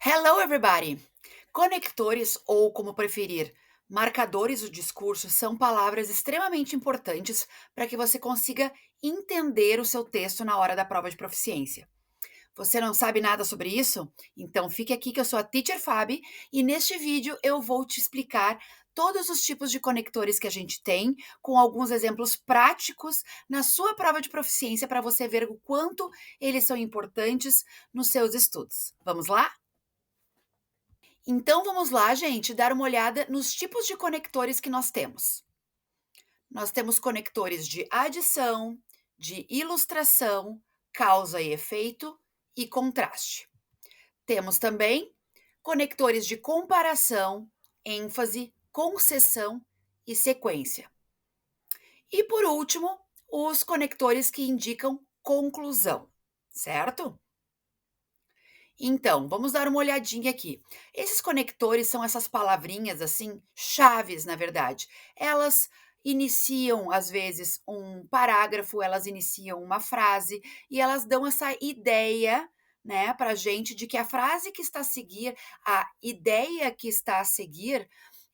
Hello, everybody! Conectores, ou como preferir, marcadores do discurso, são palavras extremamente importantes para que você consiga entender o seu texto na hora da prova de proficiência. Você não sabe nada sobre isso? Então fique aqui que eu sou a Teacher Fabi e neste vídeo eu vou te explicar todos os tipos de conectores que a gente tem, com alguns exemplos práticos na sua prova de proficiência para você ver o quanto eles são importantes nos seus estudos. Vamos lá? Então vamos lá, gente, dar uma olhada nos tipos de conectores que nós temos. Nós temos conectores de adição, de ilustração, causa e efeito e contraste. Temos também conectores de comparação, ênfase, concessão e sequência. E por último, os conectores que indicam conclusão, certo? Então, vamos dar uma olhadinha aqui. Esses conectores são essas palavrinhas assim, chaves, na verdade. Elas iniciam, às vezes, um parágrafo, elas iniciam uma frase e elas dão essa ideia, né, para gente de que a frase que está a seguir, a ideia que está a seguir,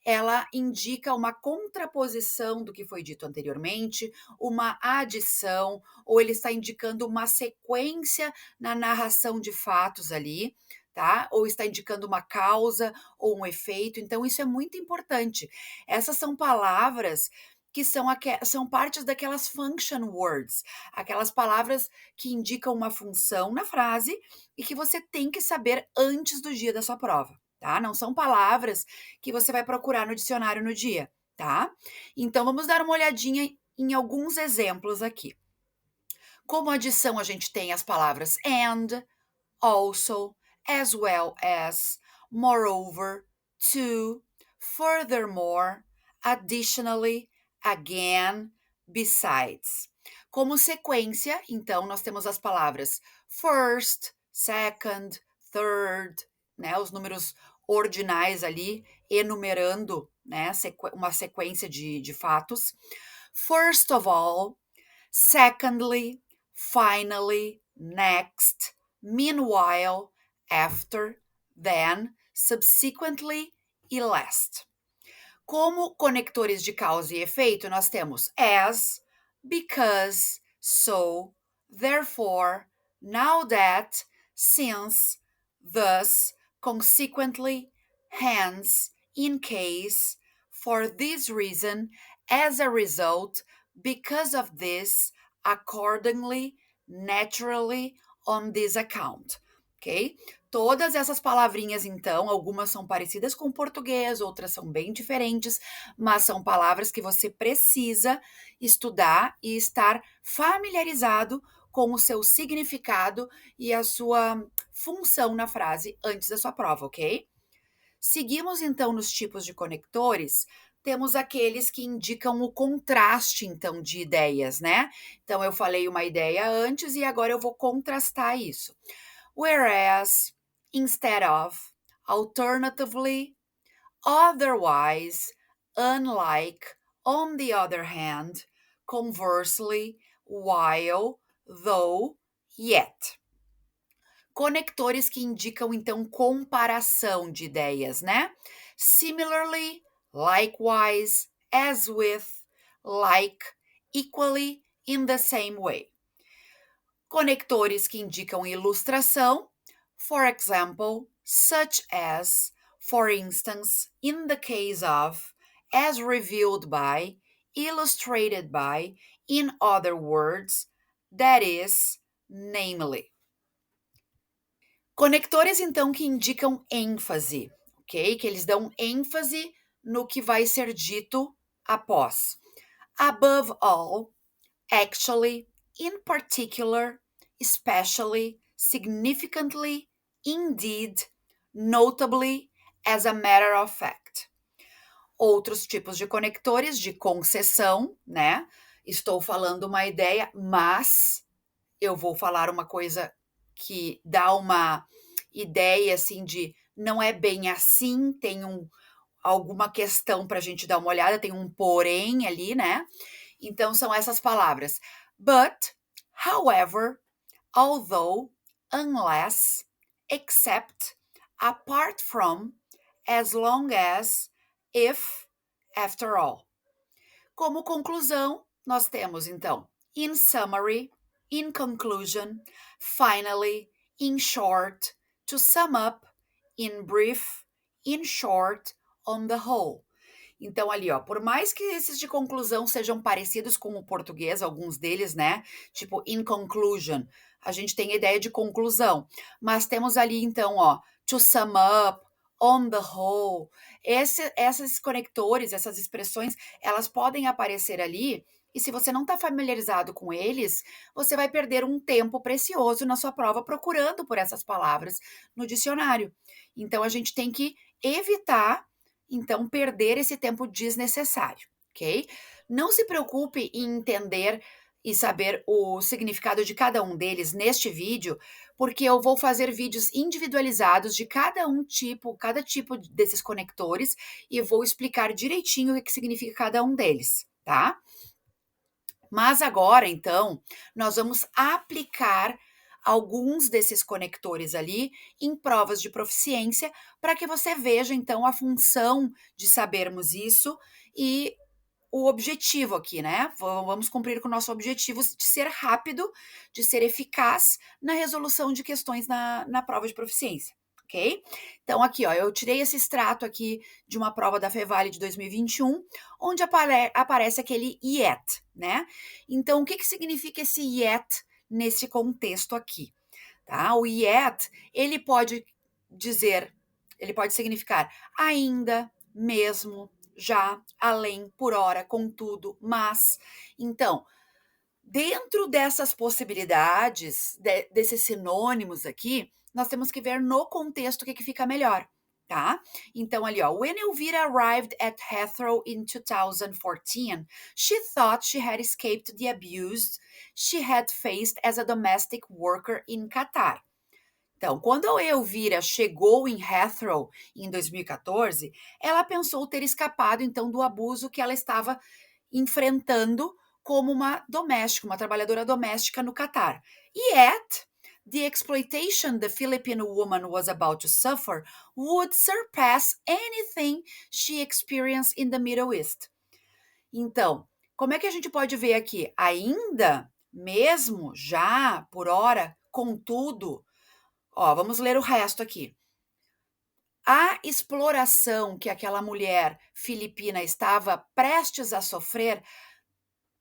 ela indica uma contraposição do que foi dito anteriormente, uma adição, ou ele está indicando uma sequência na narração de fatos ali, tá? Ou está indicando uma causa ou um efeito, então isso é muito importante. Essas são palavras que são partes daquelas function words, aquelas palavras que indicam uma função na frase e que você tem que saber antes do dia da sua prova, tá? Não são palavras que você vai procurar no dicionário no dia, tá? Então vamos dar uma olhadinha em alguns exemplos aqui. Como adição, a gente tem as palavras and, also, as well as, moreover, to, furthermore, additionally, again, besides. Como sequência, então, nós temos as palavras first, second, third, né, os números ordinais ali, enumerando, né, uma sequência de fatos. First of all, secondly, finally, next, meanwhile, after, then, subsequently e last. Como conectores de causa e efeito, nós temos as, because, so, therefore, now that, since, thus, consequently, hence, in case, for this reason, as a result, because of this, accordingly, naturally, on this account. Ok? Todas essas palavrinhas, então, algumas são parecidas com o português, outras são bem diferentes, mas são palavras que você precisa estudar e estar familiarizado com o seu significado e a sua função na frase antes da sua prova, ok? Seguimos então nos tipos de conectores, temos aqueles que indicam o contraste, então, de ideias, né? Então, eu falei uma ideia antes e agora eu vou contrastar isso. Whereas, instead of, alternatively, otherwise, unlike, on the other hand, conversely, while, though, yet. Conectores que indicam, então, comparação de ideias, né? Similarly, likewise, as with, like, equally, in the same way. Conectores que indicam ilustração, for example, such as, for instance, in the case of, as revealed by, illustrated by, in other words, that is, namely. Conectores, então, que indicam ênfase, ok? Que eles dão ênfase no que vai ser dito após. Above all, actually, in particular, especially, significantly, indeed, notably, as a matter of fact. Outros tipos de conectores de concessão, né? Estou falando uma ideia, mas eu vou falar uma coisa que dá uma ideia assim de não é bem assim, tem alguma questão para a gente dar uma olhada, tem um porém ali, né? Então são essas palavras. But, however, although, unless, except, apart from, as long as, if, after all. Como conclusão, nós temos então in summary, in conclusion, finally, in short, to sum up, in brief, in short, on the whole. Então ali, ó, por mais que esses de conclusão sejam parecidos com o português, alguns deles, né? Tipo in conclusion, a gente tem a ideia de conclusão, mas temos ali então, ó, to sum up, on the whole. Esses conectores, essas expressões, elas podem aparecer ali. E se você não está familiarizado com eles, você vai perder um tempo precioso na sua prova procurando por essas palavras no dicionário. Então a gente tem que evitar então perder esse tempo desnecessário, ok? Não se preocupe em entender e saber o significado de cada um deles neste vídeo, porque eu vou fazer vídeos individualizados de cada tipo desses conectores e vou explicar direitinho o que significa cada um deles, tá? Mas agora, então, nós vamos aplicar alguns desses conectores ali em provas de proficiência, para que você veja, então, a função de sabermos isso e o objetivo aqui, né? Vamos cumprir com o nosso objetivo de ser rápido, de ser eficaz na resolução de questões na prova de proficiência, ok? Então, aqui, ó, eu tirei esse extrato aqui de uma prova da Fevale de 2021, onde aparece aquele yet, né? Então, o que significa esse yet nesse contexto aqui, tá? O yet, ele pode significar ainda, mesmo, já, além, por hora, contudo, mas. Então, dentro dessas possibilidades, desses sinônimos aqui, nós temos que ver no contexto o que fica melhor, tá? Então, ali, ó, when Elvira arrived at Heathrow in 2014, she thought she had escaped the abuse she had faced as a domestic worker in Qatar. Então, quando a Elvira chegou em Heathrow em 2014, ela pensou ter escapado então do abuso que ela estava enfrentando como uma doméstica, uma trabalhadora doméstica no Catar. Yet, the exploitation the Filipino woman was about to suffer would surpass anything she experienced in the Middle East. Então, como é que a gente pode ver aqui? Ainda, mesmo, já, por hora, contudo. Ó, vamos ler o resto aqui. A exploração que aquela mulher filipina estava prestes a sofrer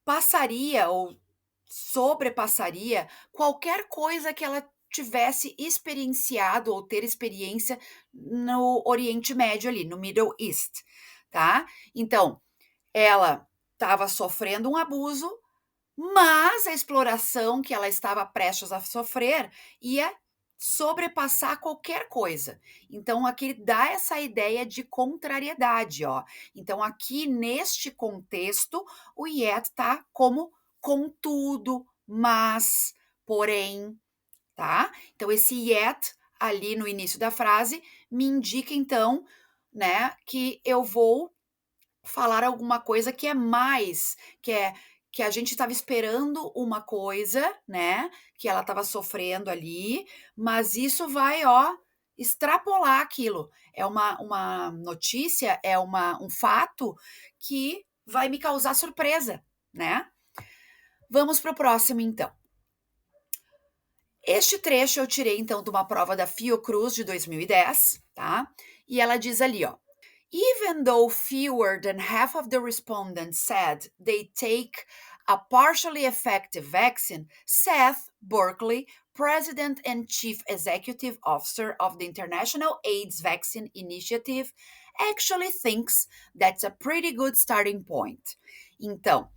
passaria ou sobrepassaria qualquer coisa que ela tivesse experienciado ou ter experiência no Oriente Médio ali, no Middle East, tá? Então, ela estava sofrendo um abuso, mas a exploração que ela estava prestes a sofrer ia sobrepassar qualquer coisa. Então, aqui dá essa ideia de contrariedade, ó. Então, aqui neste contexto, o yet tá como contudo, mas, porém, tá? Então, esse yet ali no início da frase me indica, então, né, que eu vou falar alguma coisa que é mais, que a gente estava esperando uma coisa, né, que ela estava sofrendo ali, mas isso vai, ó, extrapolar aquilo. É uma notícia, é um fato que vai me causar surpresa, né? Vamos para o próximo, então. Este trecho eu tirei, então, de uma prova da Fiocruz de 2010, tá? E ela diz ali, ó. Even though fewer than half of the respondents said they take a partially effective vaccine, Seth Berkley, President and Chief Executive Officer of the International AIDS Vaccine Initiative, actually thinks that's a pretty good starting point. Então,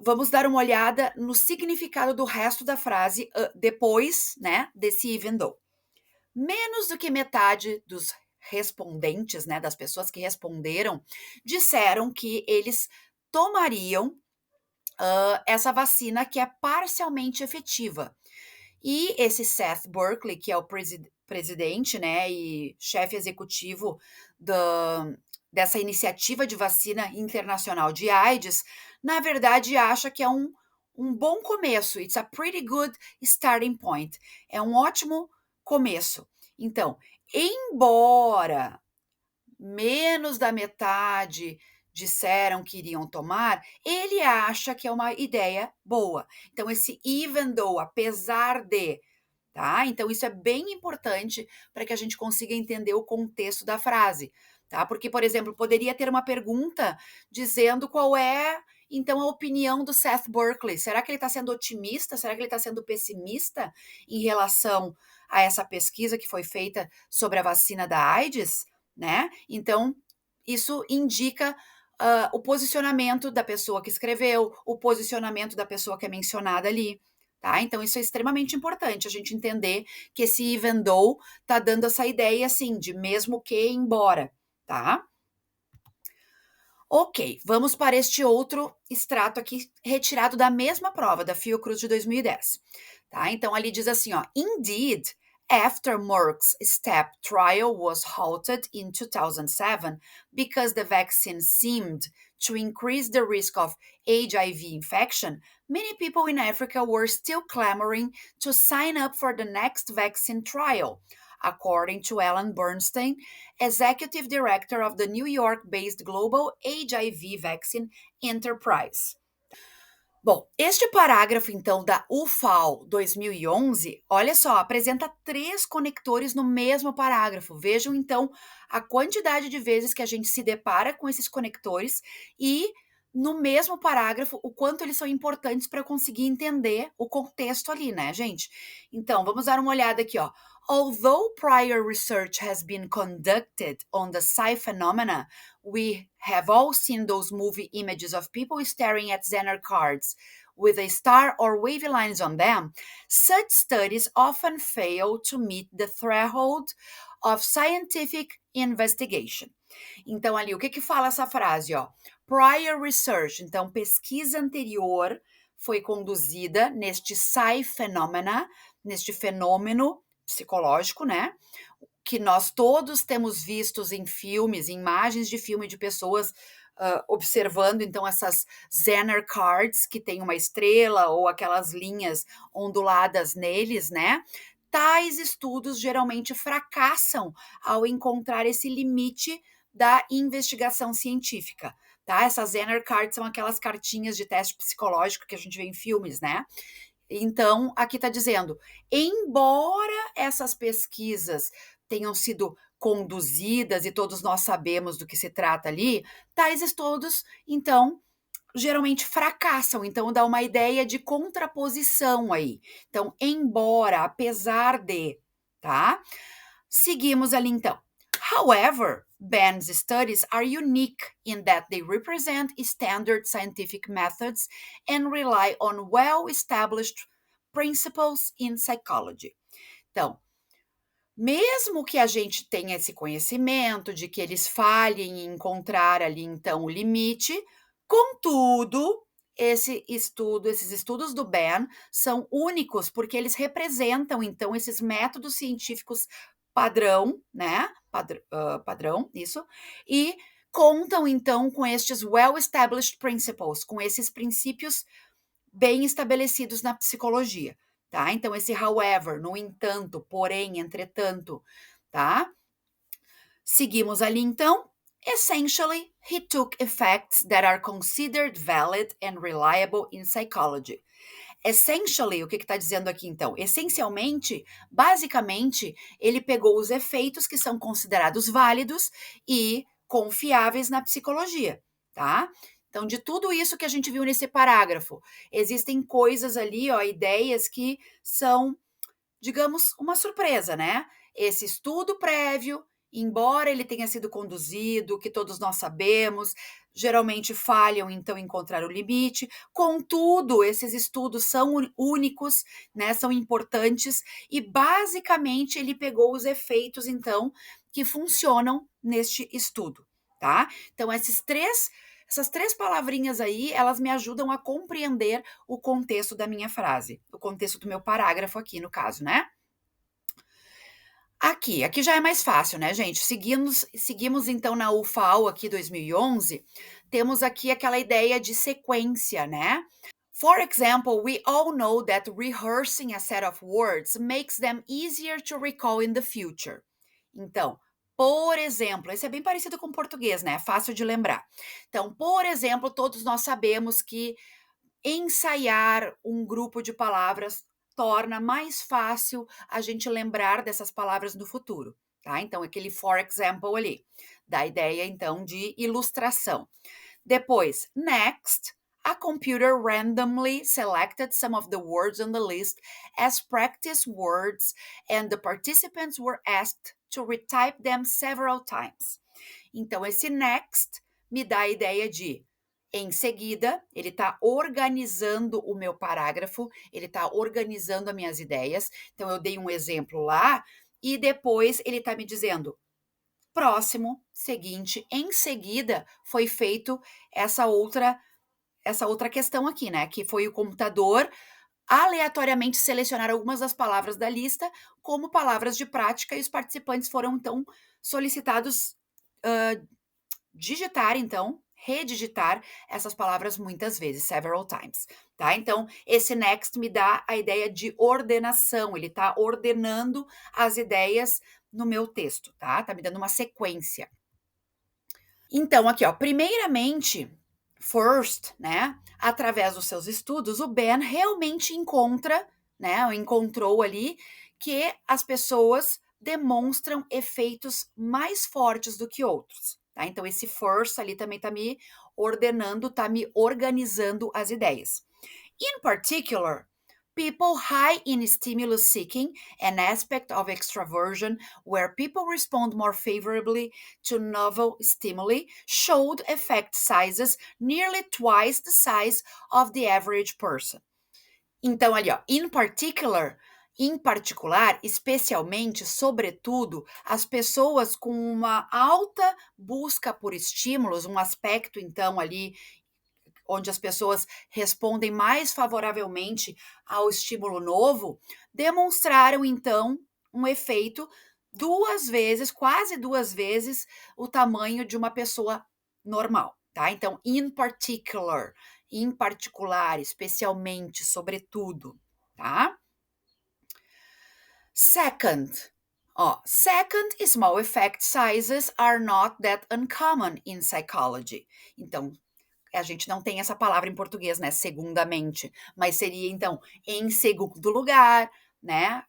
vamos dar uma olhada no significado do resto da frase depois, né, desse even though. Menos do que metade dos respondentes, né, das pessoas que responderam, disseram que eles tomariam essa vacina que é parcialmente efetiva. E esse Seth Berkley, que é o presidente, né, e chefe executivo dessa iniciativa de vacina internacional de AIDS, na verdade acha que é um bom começo. It's a pretty good starting point. É um ótimo começo. Então, embora menos da metade disseram que iriam tomar, ele acha que é uma ideia boa. Então esse even though, apesar de, tá? Então isso é bem importante para que a gente consiga entender o contexto da frase, tá? Porque, por exemplo, poderia ter uma pergunta dizendo qual é, então, a opinião do Seth Berkley. Será que ele está sendo otimista? Será que ele está sendo pessimista em relação a essa pesquisa que foi feita sobre a vacina da AIDS, né? Então, isso indica o posicionamento da pessoa que escreveu, o posicionamento da pessoa que é mencionada ali. Tá? Então, isso é extremamente importante, a gente entender que esse even though tá dando essa ideia, assim, de mesmo que, embora, tá? Ok, vamos para este outro extrato aqui, retirado da mesma prova, da Fiocruz de 2010. Tá? Então, ali diz assim, ó, Indeed, after Merck's STEP trial was halted in 2007 because the vaccine seemed to increase the risk of HIV infection, many people in Africa were still clamoring to sign up for the next vaccine trial, according to Ellen Bernstein, executive director of the New York-based Global HIV Vaccine Enterprise. Bom, este parágrafo, então, da UFAL 2011, olha só, apresenta 3 conectores no mesmo parágrafo. Vejam, então, a quantidade de vezes que a gente se depara com esses conectores e, no mesmo parágrafo, o quanto eles são importantes para conseguir entender o contexto ali, né, gente? Então, vamos dar uma olhada aqui, ó. Although prior research has been conducted on the psi phenomena, we have all seen those movie images of people staring at Zener cards with a star or wavy lines on them. Such studies often fail to meet the threshold of scientific investigation. Então, ali, o que que fala essa frase, ó? Prior research, então, pesquisa anterior foi conduzida neste psi phenomena, neste fenômeno psicológico, né? Que nós todos temos vistos em filmes, em imagens de filme de pessoas observando então essas Zener cards que tem uma estrela ou aquelas linhas onduladas neles, né? Tais estudos geralmente fracassam ao encontrar esse limite da investigação científica, tá? Essas Zener cards são aquelas cartinhas de teste psicológico que a gente vê em filmes, né? Então, aqui está dizendo, embora essas pesquisas tenham sido conduzidas e todos nós sabemos do que se trata ali, tais estudos, então, geralmente fracassam. Então, dá uma ideia de contraposição aí. Então, embora, apesar de, tá? Seguimos ali então. However, Ben's studies are unique in that they represent standard scientific methods and rely on well-established principles in psychology. Então, mesmo que a gente tenha esse conhecimento de que eles falhem em encontrar ali então o limite, contudo, esses estudos do Ben são únicos porque eles representam então esses métodos científicos padrão, né? Padrão, isso, e contam então com estes well-established principles, com esses princípios bem estabelecidos na psicologia, tá? Então, esse however, no entanto, porém, entretanto, tá? Seguimos ali então. Essentially, he took effects that are considered valid and reliable in psychology. Essentially, o que está dizendo aqui então? Essencialmente, basicamente, ele pegou os efeitos que são considerados válidos e confiáveis na psicologia, tá? Então, de tudo isso que a gente viu nesse parágrafo, existem coisas ali, ó, ideias que são, digamos, uma surpresa, né? Esse estudo prévio, embora ele tenha sido conduzido, que todos nós sabemos, geralmente falham então em encontrar o limite. Contudo, esses estudos são únicos, né? São importantes e basicamente ele pegou os efeitos então que funcionam neste estudo, tá? Então essas três palavrinhas aí, elas me ajudam a compreender o contexto da minha frase, o contexto do meu parágrafo aqui, no caso, né? Aqui já é mais fácil, né, gente? Seguimos então na UFAO aqui 2011, temos aqui aquela ideia de sequência, né? For example, we all know that rehearsing a set of words makes them easier to recall in the future. Então, por exemplo, esse é bem parecido com o português, né? É fácil de lembrar. Então, por exemplo, todos nós sabemos que ensaiar um grupo de palavras torna mais fácil a gente lembrar dessas palavras no futuro, tá? Então, aquele for example ali, dá ideia então de ilustração. Depois, next, a computer randomly selected some of the words on the list as practice words, and the participants were asked to retype them several times. Então, esse next me dá a ideia de em seguida, ele está organizando o meu parágrafo, ele está organizando as minhas ideias. Então, eu dei um exemplo lá, e depois ele está me dizendo próximo, seguinte, em seguida foi feito essa outra questão aqui, né, que foi o computador aleatoriamente selecionar algumas das palavras da lista como palavras de prática e os participantes foram então solicitados, digitar então, redigitar essas palavras muitas vezes, several times, tá? Então, esse next me dá a ideia de ordenação, ele tá ordenando as ideias no meu texto, tá? Tá me dando uma sequência. Então, aqui, ó, primeiramente, first, né, através dos seus estudos, o Ben realmente encontra, né, ou encontrou ali que as pessoas demonstram efeitos mais fortes do que outros, tá? Então, esse first ali também tá me ordenando, tá me organizando as ideias. In particular, people high in stimulus seeking, an aspect of extraversion where people respond more favorably to novel stimuli, showed effect sizes nearly twice the size of the average person. Então, ali, ó, in particular, em particular, especialmente, sobretudo, as pessoas com uma alta busca por estímulos, um aspecto, então, ali onde as pessoas respondem mais favoravelmente ao estímulo novo, demonstraram então um efeito 2 vezes, quase 2 vezes o tamanho de uma pessoa normal, tá? Então, in particular, em particular, especialmente, sobretudo, tá? Second, ó, second, small effect sizes are not that uncommon in psychology. Então, a gente não tem essa palavra em português, né, segundamente, mas seria então em segundo lugar, né,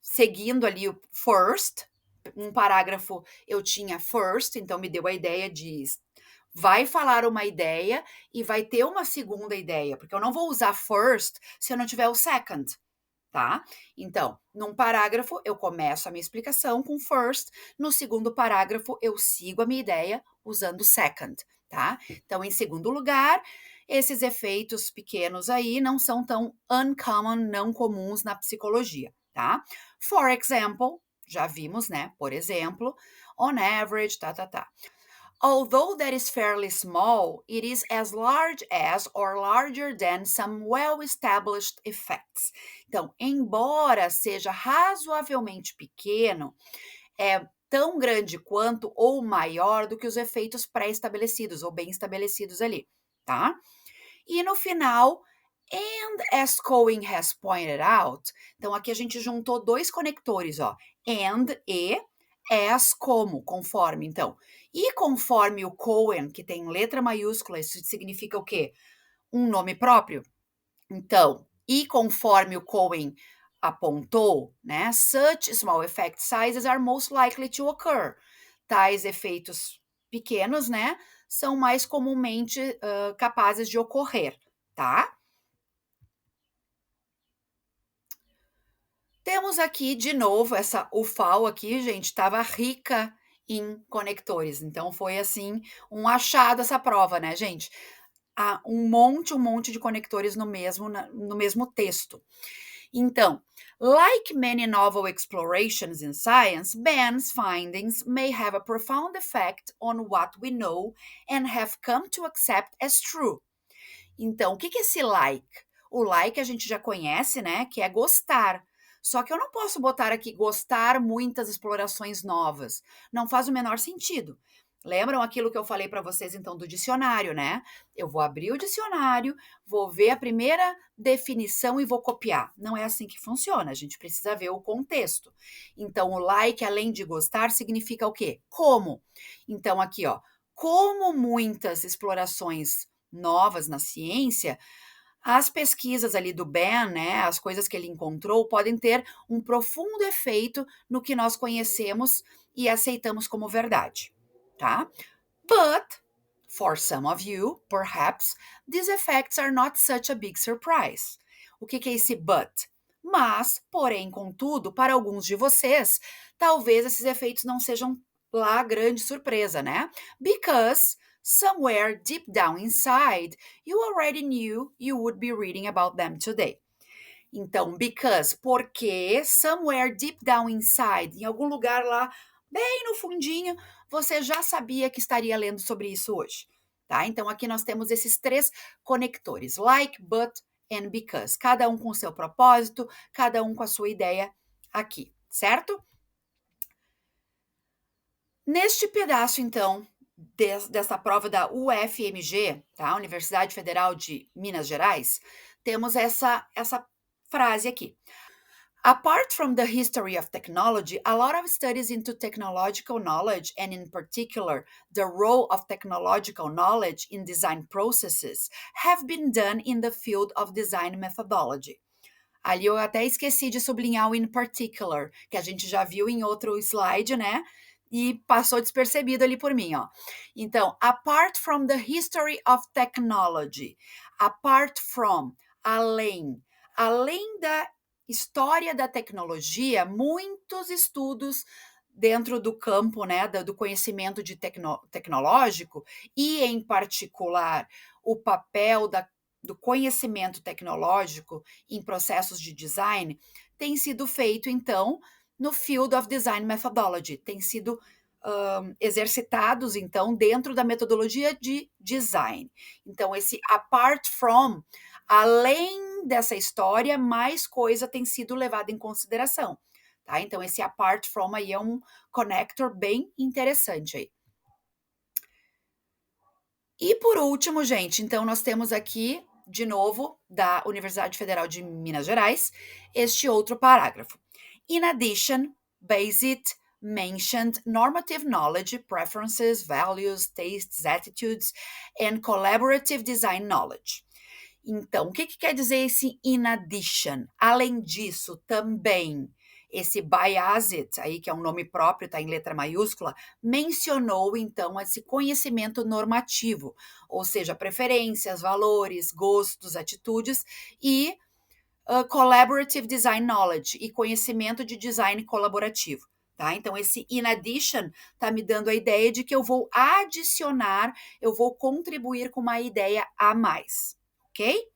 seguindo ali o first, um parágrafo eu tinha first, então me deu a ideia de vai falar uma ideia e vai ter uma segunda ideia, porque eu não vou usar first se eu não tiver o second, tá? Então, num parágrafo eu começo a minha explicação com first, no segundo parágrafo eu sigo a minha ideia usando second, tá? Então, em segundo lugar, esses efeitos pequenos aí não são tão uncommon, não comuns na psicologia, tá? For example, já vimos, né? Por exemplo, on average, tá. Although that is fairly small, it is as large as or larger than some well-established effects. Então, embora seja razoavelmente pequeno, é tão grande quanto ou maior do que os efeitos pré-estabelecidos ou bem estabelecidos ali, tá? E no final, and as Cohen has pointed out, então aqui a gente juntou dois conectores, ó, and e as como, conforme, então. E conforme o Cohen, que tem letra maiúscula, isso significa o quê? Um nome próprio? Então, e conforme o Cohen apontou, né, such small effect sizes are most likely to occur. Tais efeitos pequenos, né, são mais comumente capazes de ocorrer, tá? Temos aqui de novo essa UFAL aqui, gente, estava rica em conectores, então foi assim um achado essa prova, né, gente? Há um monte de conectores no mesmo texto. Então, like many novel explorations in science, Ben's findings may have a profound effect on what we know and have come to accept as true. Então, o que que é esse like? O like a gente já conhece, né, que é gostar. Só que eu não posso botar aqui gostar muitas explorações novas. Não faz o menor sentido. Lembram aquilo que eu falei para vocês então do dicionário, né? Eu vou abrir o dicionário, vou ver a primeira definição e vou copiar. Não é assim que funciona, a gente precisa ver o contexto. Então, o like, além de gostar, significa o quê? Como. Então, aqui, ó, como muitas explorações novas na ciência, as pesquisas ali do Ben, né, as coisas que ele encontrou, podem ter um profundo efeito no que nós conhecemos e aceitamos como verdade, tá? But, for some of you, perhaps, these effects are not such a big surprise. O que é esse but? Mas, porém, contudo, para alguns de vocês, talvez esses efeitos não sejam lá grande surpresa, né? Because somewhere deep down inside, you already knew you would be reading about them today. Então, because, porque, somewhere deep down inside, em algum lugar lá, bem no fundinho, você já sabia que estaria lendo sobre isso hoje, tá? Então, aqui nós temos esses 3 conectores, like, but and because, cada um com o seu propósito, cada um com a sua ideia aqui, certo? Neste pedaço, então, dessa prova da UFMG, tá? Universidade Federal de Minas Gerais, temos essa frase aqui. Apart from the history of technology, a lot of studies into technological knowledge, and in particular, the role of technological knowledge in design processes, have been done in the field of design methodology. Ali eu até esqueci de sublinhar o in particular, que a gente já viu em outro slide, né? E passou despercebido ali por mim, ó. Então, apart from the history of technology, apart from, além da história da tecnologia, muitos estudos dentro do campo, né, do conhecimento de tecnológico e, em particular, o papel do conhecimento tecnológico em processos de design tem sido feito, então, no Field of Design Methodology, tem sido exercitados, então, dentro da metodologia de design. Então, esse apart from, além dessa história, mais coisa tem sido levada em consideração, tá? Então, esse apart from aí é um connector bem interessante aí. E por último, gente, então nós temos aqui, de novo, da Universidade Federal de Minas Gerais, este outro parágrafo. In addition, BASIC mentioned normative knowledge, preferences, values, tastes, attitudes, and collaborative design knowledge. Então, o que quer dizer esse in addition? Além disso, também, esse Bayazit, aí que é um nome próprio, está em letra maiúscula, mencionou, então, esse conhecimento normativo, ou seja, preferências, valores, gostos, atitudes e collaborative design knowledge, e conhecimento de design colaborativo. Tá? Então, esse in addition está me dando a ideia de que eu vou adicionar, eu vou contribuir com uma ideia a mais, ok?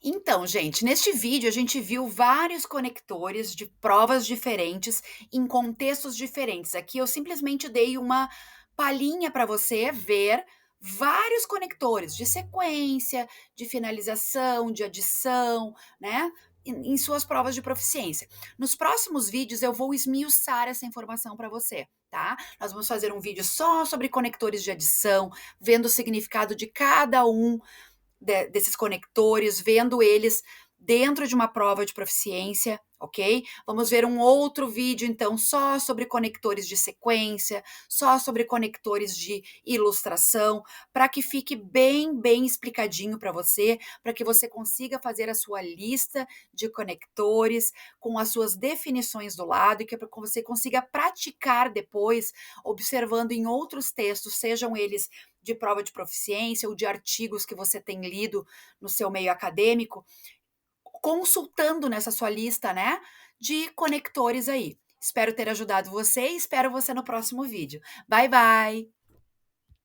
Então, gente, neste vídeo a gente viu vários conectores de provas diferentes em contextos diferentes. Aqui eu simplesmente dei uma palhinha para você ver vários conectores de sequência, de finalização, de adição, né? Em suas provas de proficiência. Nos próximos vídeos eu vou esmiuçar essa informação para você, tá? Nós vamos fazer um vídeo só sobre conectores de adição, vendo o significado de cada um desses conectores, vendo eles dentro de uma prova de proficiência, ok? Vamos ver um outro vídeo, então, só sobre conectores de sequência, só sobre conectores de ilustração, para que fique bem explicadinho para você, para que você consiga fazer a sua lista de conectores com as suas definições do lado e que você consiga praticar depois, observando em outros textos, sejam eles de prova de proficiência ou de artigos que você tem lido no seu meio acadêmico, consultando nessa sua lista, né, de conectores aí. Espero ter ajudado você e espero você no próximo vídeo. Bye, bye!